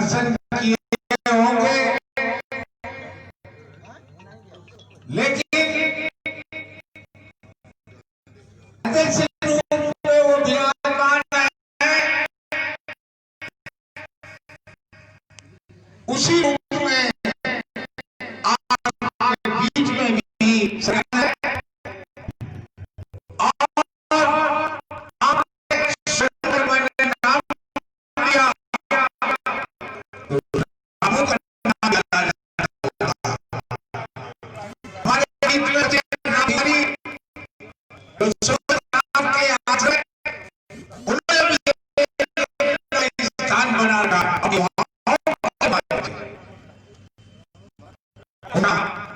दर्शन किए होंगे, लेकिन ऐसे रूप में वो विराजमान है, उसी रूप में आपके बीच में भी है।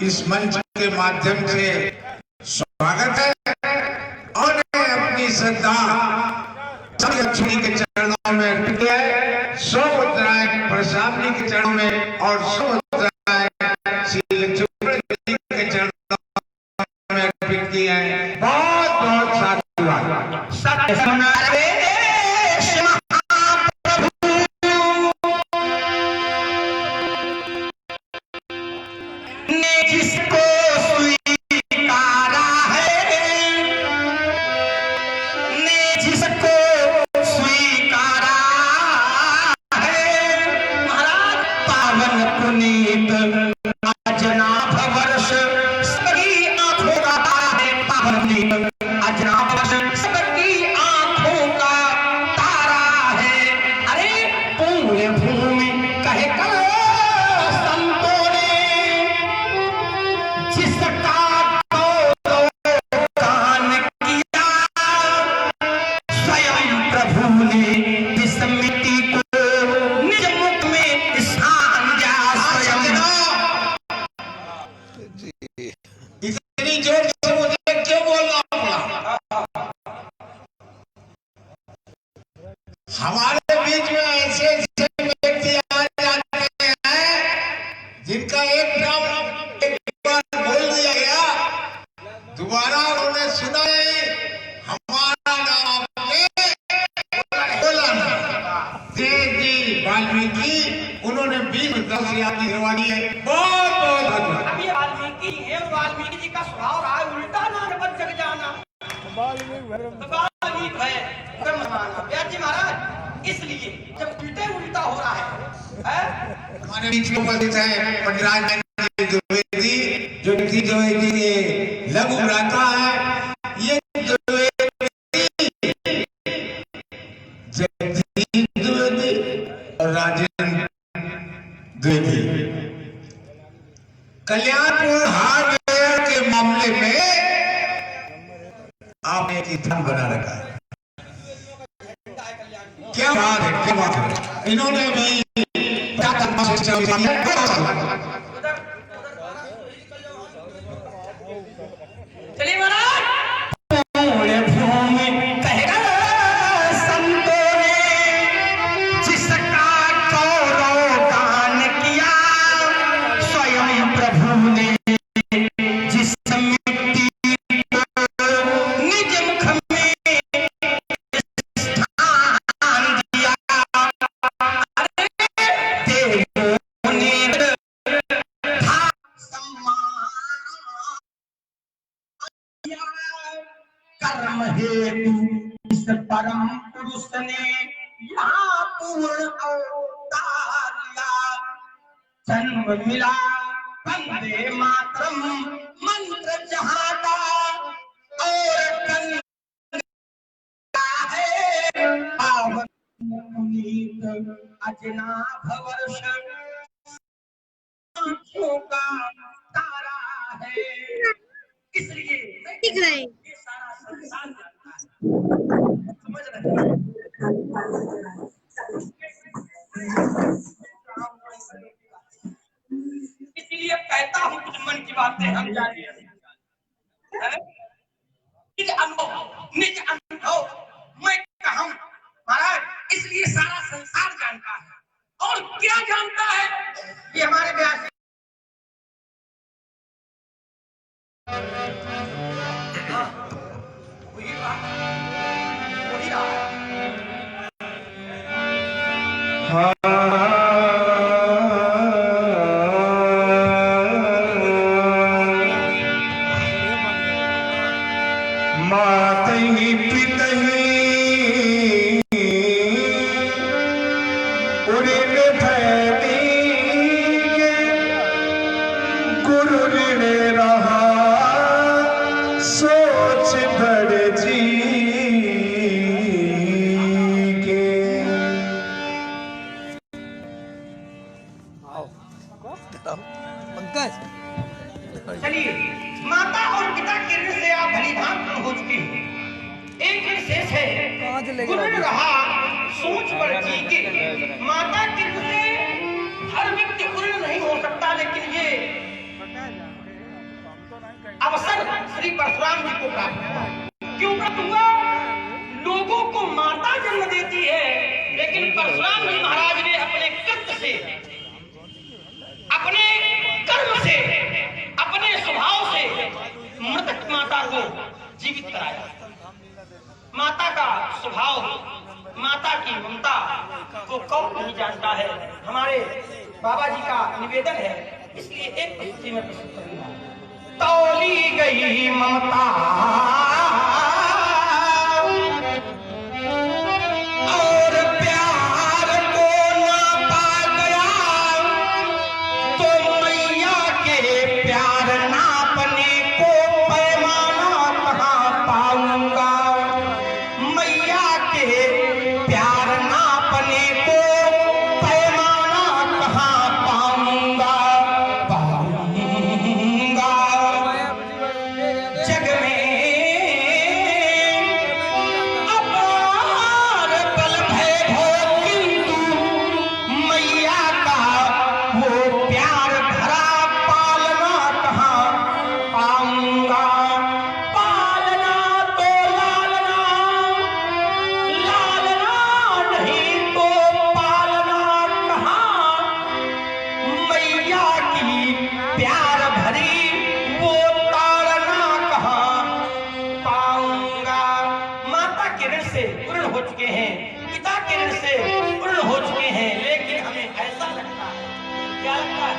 इस मंच के माध्यम से स्वागत है और अपनी श्रद्धा लक्ष्मी के चरणों में अर्पित किया है। 100 मुद्राएं प्रसाद के चरणों में और 100 मुद्राएं श्री लक्ष्मी के चरणों में अर्पित की है। बहुत बहुत साधुवाद। हमारे बीच में ऐसे ऐसे व्यक्ति आ जाते हैं जिनका एक नाम एक बार बोल दिया गया, दोबारा उन्होंने सुना नहीं, हमारा नाम आपने बोला नहीं। जी वाल्मीकि, उन्होंने 20-10 याद दिलवा दी है। बहुत बहुत धन्यवाद। अभी वाल्मीकि है, वाल्मीकि जी का स्वभाव रहा है उल्टा नाम पर जग जाना। वाल्मीकि है ब्रह्म माना व्यास जी महाराज। इसलिए जब उल्टे उल्टा हो रहा है हमारे बीच में उपस्थित है पंडित द्विवेदी, जो द्विवेदी के लघु भ्राता है। ये जगदीश द्विवेदी और राजेंद्र द्विवेदी कल्याणपुर हार्डवेयर के मामले में आपने एक स्थान बना रखा है। क्या बात है, क्या बात है। इन्होंने भी चलिए महाराज। कर्म हेतु इस परम पुरुष ने यहाँ पूर्ण अवतार लिया। जन्म मिला वंदे मातरम मंत्र जहाँ का और है पावन पुनीत अजनाभ वर्ष आँखों का तारा है। इसलिए ये सारा संसार जानता है। समझ रहे हैं? इसलिए कहता हूँ कुछ मन की बातें हम जानिए। निज अनुभव मैं कहूँ महाराज, इसलिए सारा संसार जानता है। और क्या जानता है ये हमारे व्यास वही रहा। दिन भैनी गुरु ऋण रहा सोच बड़ जी के। चलिए, माता और पिता के ऋण से आप भली भांति हो चुके हैं। एक ऋण शेष है, गुरु ऋण रहा सोच बड़ जी के। माता के ऋण से हर व्यक्ति गुरु नहीं हो सकता, लेकिन ये अवसर श्री परशुराम जी को प्राप्त हुआ। क्यों प्राप्त हुआ? लोगों को माता जन्म देती है, लेकिन परशुराम जी महाराज ने अपने कृत्य से, अपने कर्म से, अपने स्वभाव से मृतक माता को जीवित कराया। माता का स्वभाव, माता की ममता को कौन नहीं जानता है। हमारे बाबा जी का निवेदन है, इसलिए एक प्रस्तुति में प्रस्तुत करूंगा। तौली गई ममता और प्यार को ना पा गया, तो मैया के प्यार नापने को पैमाना कहाँ पाऊंगा। मैया के प्यार नापने को पैमाना कहाँ पाऊंगा। जग में अपार बल भैभव, किंतु मैया का वो प्यार भरा पालना कहाँ पाऊंगा। पालना तो लालना, लालना नहीं तो पालना कहाँ। मैया की प्यार भरी वो से पूर्ण हो चुके हैं, पिता के ऋण से पूर्ण हो चुके हैं, लेकिन हमें ऐसा लगता है, क्या लगता है?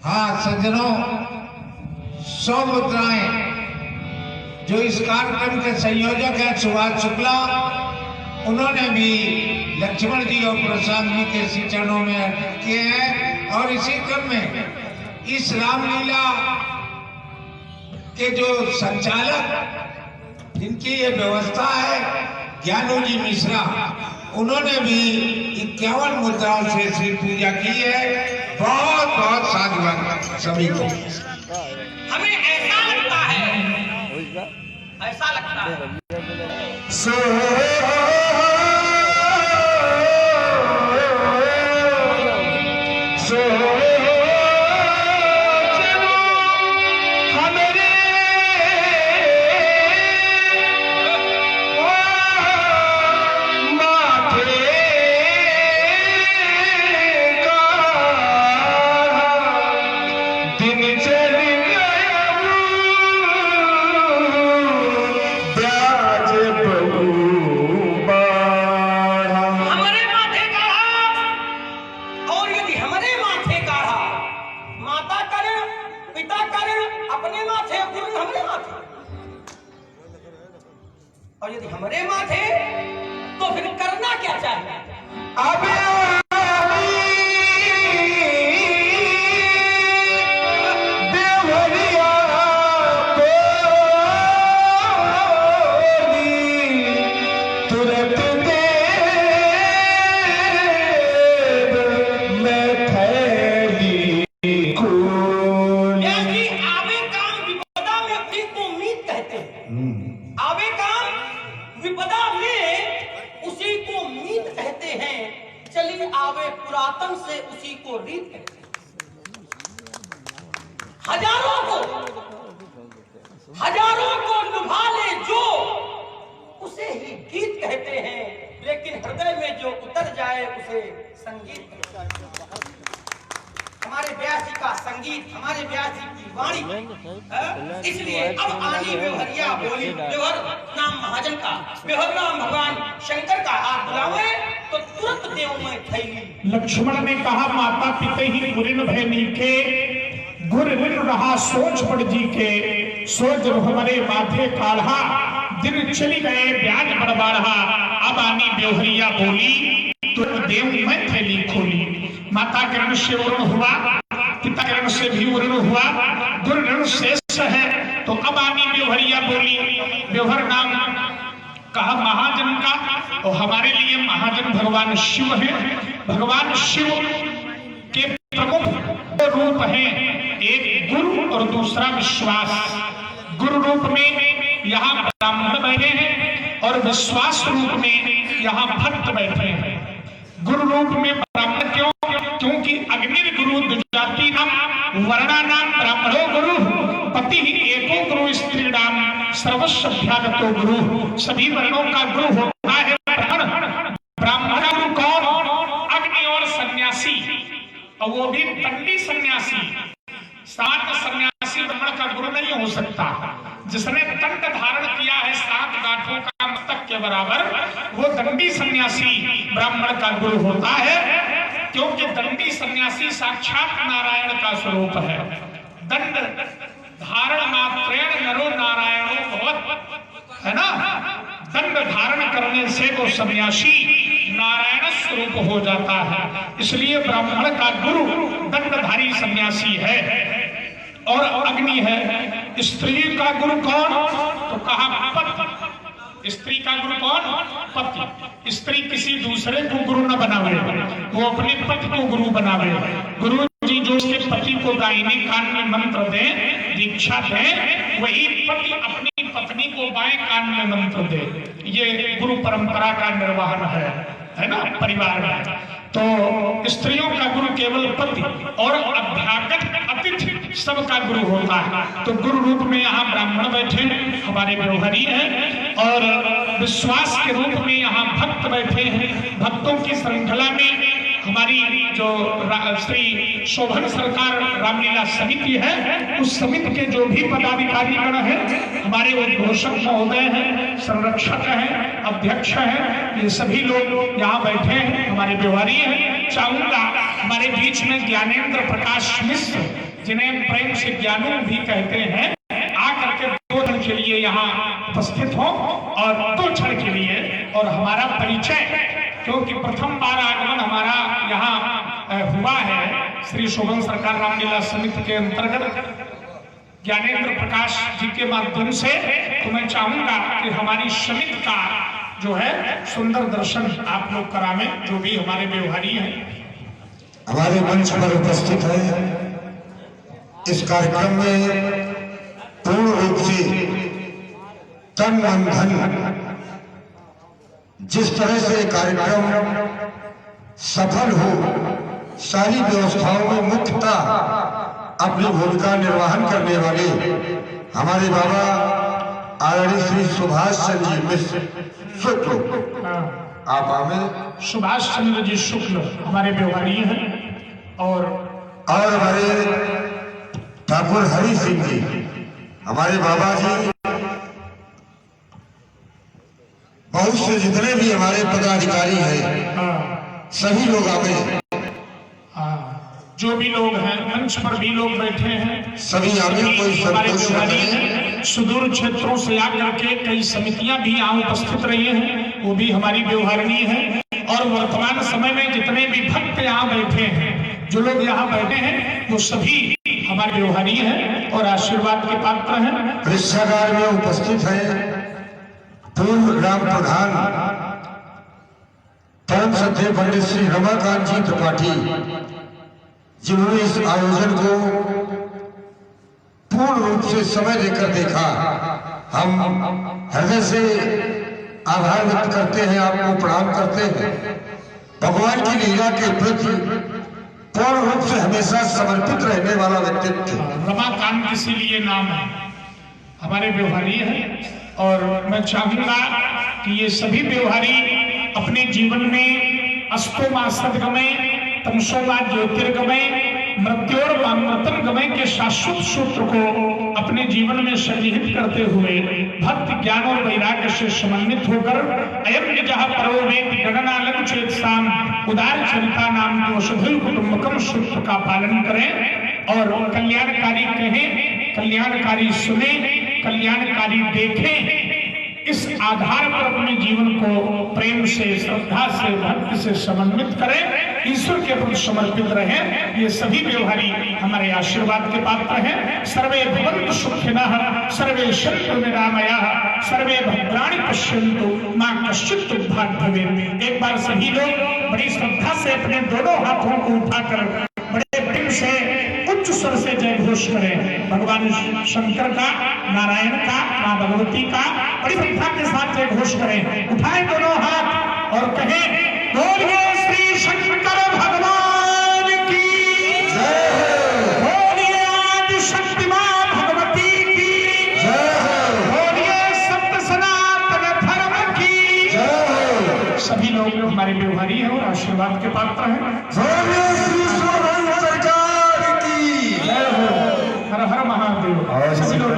हाँ सज्जनों, 100 मुद्राएं जो इस कार्यक्रम के संयोजक हैं सुभाष शुक्ला, उन्होंने भी लक्ष्मण जी और परशुराम जी के श्री चरणों में अर्पित किए हैं। और इसी क्रम में इस रामलीला के जो संचालक, जिनकी ये व्यवस्था है, ज्ञानू जी मिश्रा, उन्होंने भी 51 मुद्राओं से श्री पूजा की है। बहुत बहुत साधुवाद सभी को। हमें ऐसा लगता है और यदि हमारे माथे, तो फिर करना क्या चाहिए? पुरातन से उसी को रीत कहते हैं। हजारों को लुभा ले जो, उसे ही गीत कहते हैं। लेकिन हृदय में जो उतर जाए उसे संगीत कहते हैं। हमारे व्यास जी का संगीत, हमारे व्यास जी की वाणी, इसलिए अब आनी व्यवहरिया बोली, व्यवहार नाम महाजन का, व्यवहार नाम भगवान शंकर का आप बुलावे तो तुरंत देव में थैली। लक्ष्मण ने कहा माता पिता ही गुरिन भय नीके, गुर ऋण रहा सोच पड़ जी के, सोच हमारे माथे काढ़ा दिन चली गए ब्याज बड़ बढ़ा, अब आनी ब्योहरिया बोली, तो देव मैं थैली खोली। माता के ऋण से वरुण हुआ, पिता के ऋण से भी वरुण हुआ, दुर्ऋण शेष है, तो अब आनी ब्योहरिया बोली। ब्योहर नाम कहा महाजन का, और हमारे लिए महाजन भगवान शिव है। भगवान शिव के प्रमुख रूप हैं, एक गुरु और दूसरा विश्वास। गुरु रूप में यहाँ ब्राह्मण बैठे हैं और विश्वास रूप में यहाँ भक्त बैठे हैं। गुरु रूप में ब्राह्मण क्यों? क्योंकि अग्नि गुरु द्विजाति नाम वर्णा नाम ब्राह्मणो गुरु, पति ही एको गुरु स्त्री नाम सर्वस्वभ्यागतो गुरु। सभी वर्णों का गुरु होता है ब्राह्मण। ब्राह्मण गुरु कौन? अग्नि और सन्यासी, और वो भी दंडी सन्यासी। सात सन्यासी ब्राह्मण का गुरु नहीं हो सकता। जिसने दंड धारण किया है 7 गांठों का मस्तक के बराबर, वो दंडी सन्यासी ब्राह्मण का गुरु होता है। क्योंकि दंडी सन्यासी साक्षात नारायण का स्वरूप है। दंड धारण मात्रेण नरो नारायणो भवत्, है ना? दंड धारण करने से वो सन्यासी नारायण स्वरूप हो जाता है। इसलिए ब्राह्मण का गुरु दंडधारी सन्यासी है और अग्नि है। स्त्री का गुरु कौन? तो कहा पति। स्त्री का गुरु कौन? पति। स्त्री किसी दूसरे को गुरु न बनावे, वो अपने पति को गुरु बनावे। गुरु जी जो उसके पति को दाहिने कान में मंत्र दे, दीक्षा दे, वही पति अपनी पत्नी को बाएं कान में मंत्र दे। ये गुरु परंपरा का निर्वहन है ना परिवार में। तो स्त्रियों का गुरु केवल पति और अभ्यागत अतिथि सबका गुरु होता है। तो गुरु रूप में यहाँ ब्राह्मण बैठे हमारे व्यवहारी हैं, और विश्वास के रूप में यहाँ भक्त बैठे हैं। भक्तों की श्रृंखला में हमारी जो श्री शोभन सरकार रामलीला समिति है, उस समिति के जो भी पदाधिकारी गण है, हमारे उद्घोषक महोदय हैं, संरक्षक हैं, अध्यक्ष हैं, ये सभी लोग यहाँ बैठे हैं, हमारे व्यवहारी हैं। चाहूंगा हमारे बीच में ज्ञानेंद्र प्रकाश मिश्र, जिन्हें प्रेम से ज्ञानू भी कहते हैं, आकर के 2 क्षण के लिए यहाँ उपस्थित हो, और 2 क्षण के लिए और हमारा परिचय, क्योंकि प्रथम बार आगमन हमारा यहाँ हुआ है श्री शोभन सरकार रामलीला समिति के अंतर्गत ज्ञानेंद्र प्रकाश जी के माध्यम से। तो मैं चाहूंगा कि हमारी समिति का जो है सुंदर दर्शन आप लोग करावें, जो भी हमारे व्यवहारी हैं। हमारे मंच पर उपस्थित है। इस कार्यक्रम में पूर्ण रूप से तन मन धन, जिस तरह से कार्यक्रम सफल हो, सारी व्यवस्थाओं में मुख्यता अपनी भूमिका निर्वहन करने वाले हमारे बाबा आदरणीय श्री सुभाष चंद्र जी मिश्र शुक्ल, आप हमें सुभाष चंद्र जी शुक्ल हमारे व्यवहारी हैं, और हमारे ठाकुर हरि सिंह जी हमारे बाबा जी, बहुत से जितने भी हमारे पदाधिकारी हैं, सभी लोग आवे। जो भी लोग हैं मंच पर भी लोग बैठे हैं, सभी आगे कोई हमारे संतोष व्यवहारी नहीं। हैं। सुदूर क्षेत्रों से आकर के कई समितियां भी यहाँ उपस्थित रही हैं, वो भी हमारी व्यवहारिणी है। और वर्तमान समय में जितने भी भक्त यहाँ बैठे हैं, जो लोग यहाँ बैठे हैं, वो सभी हमारे व्यवहारी हैं और आशीर्वाद के पात्र हैं। परीक्षागार में उपस्थित है पूर्व ग्राम प्रधान परम श्रद्धेय पंडित श्री रमाकांत जी त्रिपाठी, जिन्होंने इस आयोजन को पूर्ण रूप से समय देकर देखा। हम हृदय से आभार व्यक्त करते हैं, आपको प्रणाम करते हैं। भगवान की लीला के प्रति पूर्ण रूप से हमेशा समर्पित रहने वाला व्यक्तित्व रमाकांत इसीलिए नाम है, हमारे व्यवहारी हैं। और मैं चाहूंगा कि ये सभी व्यवहारी अपने जीवन में अस्तोमा सद्गमय, तमसोमा ज्योतिर्गमय, मृत्योर्मामृतम गमय के शाश्वत सूत्र को अपने जीवन में संग्रहित करते हुए भक्ति ज्ञान और वैराग्य से समन्वित होकर अयम जहाँ परोवेद गणनालम चेतसाम उदार चरिता नाम दोषभुल कुटुंबकम सूत्र का पालन करें और कल्याणकारी कहें, कल्याणकारी सुने, कल्याणकारी देखें। इस आधार पर अपने जीवन को प्रेम से, श्रद्धा से, भक्ति से समन्वित करें, ईश्वर के प्रति समर्पित रहें। ये सभी व्यवहारी हमारे आशीर्वाद के पात्र हैं। सर्वे भवन्तु सुखिनः, सर्वे सन्तु निरामयाः, सर्वे भद्राणि पश्यन्तु मा कश्चित् दुःखात् भवेत्। एक बार सभी लोग बड़ी श्रद्धा से अपने दोनों हाथों को उठाकर बड़े प्रेम से उच्च स्वर से जय घोष करें। भगवान शंकर का, नारायण का, मां भगवती का बड़ी श्रद्धा के साथ जय घोष करें। उठाएं दोनों हाथ और कहें, बोलिए श्री शंकर भगवान की जय हो, बोलिए आदि शक्ति मां भगवती की जय हो, बोलिए सत्य सनातन धर्म की जय हो। सभी लोग हमारे व्यवहारी हैं और आशीर्वाद के पात्र हैं। हर हर महादेव। सभी लोग